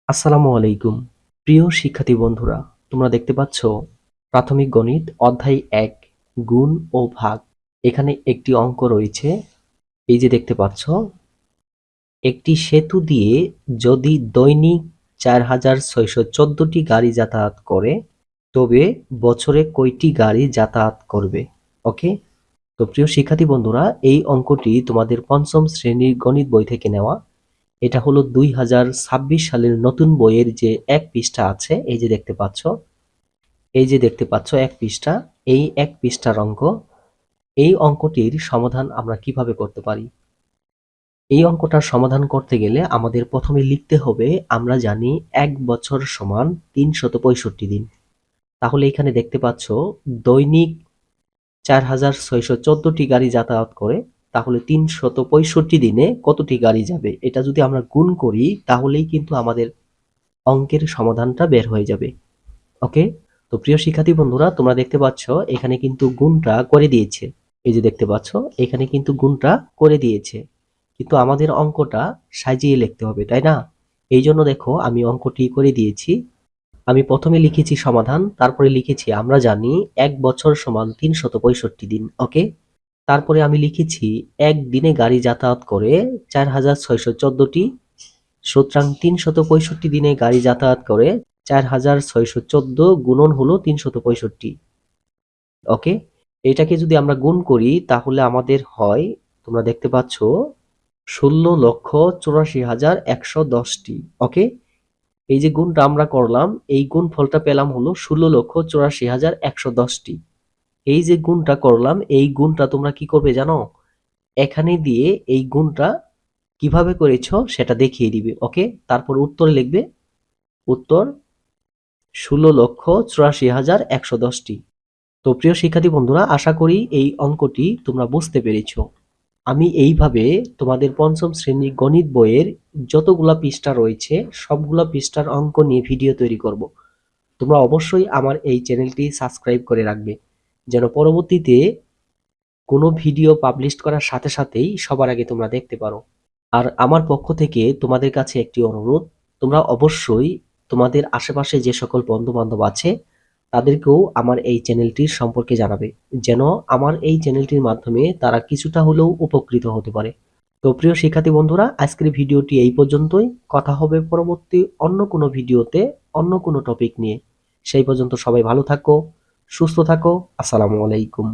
আসসালামু আলাইকুম। প্রিয় শিক্ষার্থী বন্ধুরা, তোমরা দেখতে পাচ্ছ প্রাথমিক গণিত অধ্যায় ১ গুণ ও ভাগ। এখানে একটি অঙ্ক রয়েছে। এই যে দেখতে পাচ্ছ, একটি সেতু দিয়ে যদি দৈনিক ৪,৬১৪টি গাড়ি যাতায়াত করে, তবে বছরে কয়টি গাড়ি যাতায়াত করবে? ওকে? তো প্রিয় শিক্ষার্থী বন্ধুরা, এই অঙ্কটি তোমাদের পঞ্চম শ্রেণীর গণিত বই থেকে নেওয়া। এটা হলো 2026 সালের নতুন বইয়ের যে এক পৃষ্ঠা আছে, এই যে দেখতে পাচ্ছ, এক পৃষ্ঠা, এই এক পৃষ্ঠার অঙ্ক। এই অঙ্কটির সমাধান আমরা কিভাবে করতে পারি? এই অঙ্কটার সমাধান করতে গেলে আমাদের প্রথমে লিখতে হবে, আমরা জানি 1 বছর সমান 365 দিন। তাহলে এখানে দেখতে পাচ্ছ দৈনিক 4,614টি গাড়ি যাতায়াত করে, তাহলে 365 দিনে কতটি গাড়ি যাবে? এটা যদি আমরা গুণ করি তাহলেই কিন্তু আমাদের অঙ্কের সমাধানটা বের হয়ে যাবে। ওকে? তো প্রিয় শিক্ষার্থী বন্ধুরা, তোমরা দেখতে পাচ্ছ এখানে কিন্তু গুণটা করে দিয়েছে। এই যে দেখতে পাচ্ছ, এখানে কিন্তু গুণটা করে দিয়েছে, কিন্তু আমাদের অঙ্কটা সাজিয়ে লিখতে হবে, তাই না? এই জন্য দেখো আমি অঙ্কটি করে দিয়েছি। আমি প্রথমে লিখেছি সমাধান, তারপরে লিখেছি আমরা জানি 1 বছর সমান 365 দিন। ওকে? তারপরে আমি লিখেছি একদিনে গাড়ি যাতায়াত করে 4,614টি, সুতরাং 365 দিনে গাড়ি যাতায়াত করে 4,614 গুণন হলো 365। ওকে? এটাকে যদি আমরা গুণ করি তাহলে আমাদের হয়, তোমরা দেখতে পাচ্ছ, 16,84,110টি। ওকে? এই যে গুণটা আমরা করলাম, এই গুণ ফলটা পেলাম হলো 16,84,110টি। এই যে গুণটা করলাম, এই গুণটা তোমরা কি করবে জানো? এখানে দিয়ে এই গুণটা কিভাবে করেছো সেটা দেখিয়ে দিবে। ওকে? তারপর উত্তর লিখবে, উত্তর 16,84,110টি। তো প্রিয় শিক্ষার্থী বন্ধুরা, আশা করি এই অঙ্কটি তোমরা বুঝতে পেরেছো। আমি এইভাবে তোমাদের পঞ্চম শ্রেণীর গণিত বইয়ের যতগুলা পৃষ্ঠা রয়েছে সবগুলা পৃষ্ঠার অঙ্ক নিয়ে ভিডিও তৈরি করব। তোমরা অবশ্যই আমার এই চ্যানেলটি সাবস্ক্রাইব করে রাখবে, যেন পরবর্তীতে কোনো ভিডিও পাবলিশ করার সাথে সাথেই সবার আগে তোমরা দেখতে পারো। আর আমার পক্ষ থেকে তোমাদের কাছে একটি অনুরোধ, তোমরা অবশ্যই তোমাদের আশেপাশে যে সকল বন্ধু-বান্ধব আছে তাদেরকেও আমার এই চ্যানেলটির সম্পর্কে জানাবে, যেন আমার এই চ্যানেলটির মাধ্যমে তারা কিছুটা হলেও উপকৃত হতে পারে। তো প্রিয় শিক্ষার্থী বন্ধুরা, আজকের ভিডিওটি এই পর্যন্তই। কথা হবে পরবর্তী অন্য কোনো ভিডিওতে, অন্য কোনো টপিক নিয়ে। সেই পর্যন্ত সবাই ভালো থাকো, সুস্থ থাকো। আসসালামু আলাইকুম।